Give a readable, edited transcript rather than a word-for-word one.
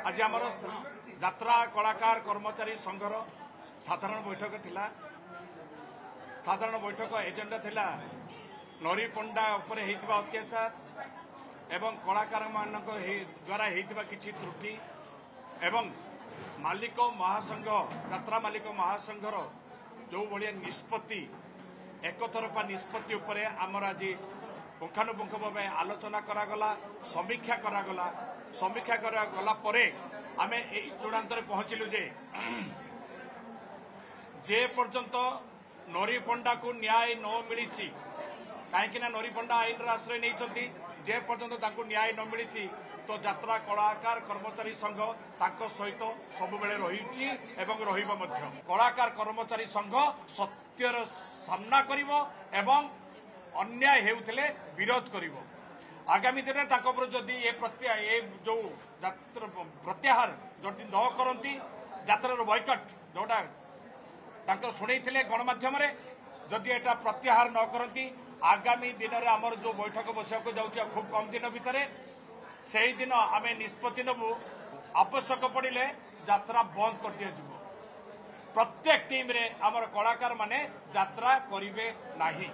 आज आमर यात्रा कलाकार कर्मचारी संघर साधारण बैठक थिला। साधारण बैठक एजेंडा थिला नरी पंडा उपरे हेतिबा अत्याचार एवं कलाकार मानक द्वारा हेतिबा किछि त्रुटि एवं मालिक महासंघ यात्रा मालिक महासंघर जो भाया निष्पत्ति एकतरफा निष्पत्ति उपरे आमर आज पुंखानुपुंख भाव आलोचना करागला, समीक्षा करागला। समीक्षा करागला परे आमे एई चूड़ांतरे पहुंचलु जे पर्यंत नरी पंडा को न्याय न मिली कहीं नरी पंडा आईन आश्रय नहीं जे पर्यंत ताकू न्याय न मिली तो यात्रा कलाकार कर्मचारी संघ तांको सहित सब बेले रही एवं रहिबो मध्य। कलाकार कर्मचारी संघ सत्यर सामना करिवो एवं अन्याय हेउथिले विरोध करिवो। आगामी दिन जदि ये जो प्रत्याहार जदि न करती यात्रार बॉयकट जोटा शुणी गणमाध्यम जदि एटा प्रत्याहार न करती आगामी दिन में आमर जो बैठक बसक जाऊँ खूब कम दिन भितर से दिन आम निष्पत्ति नबू आवश्यक पड़े यात्रा बंद कर दिया जिवो। प्रत्येक टीम रे आमर कलाकार माने यात्रा करिवे नाही।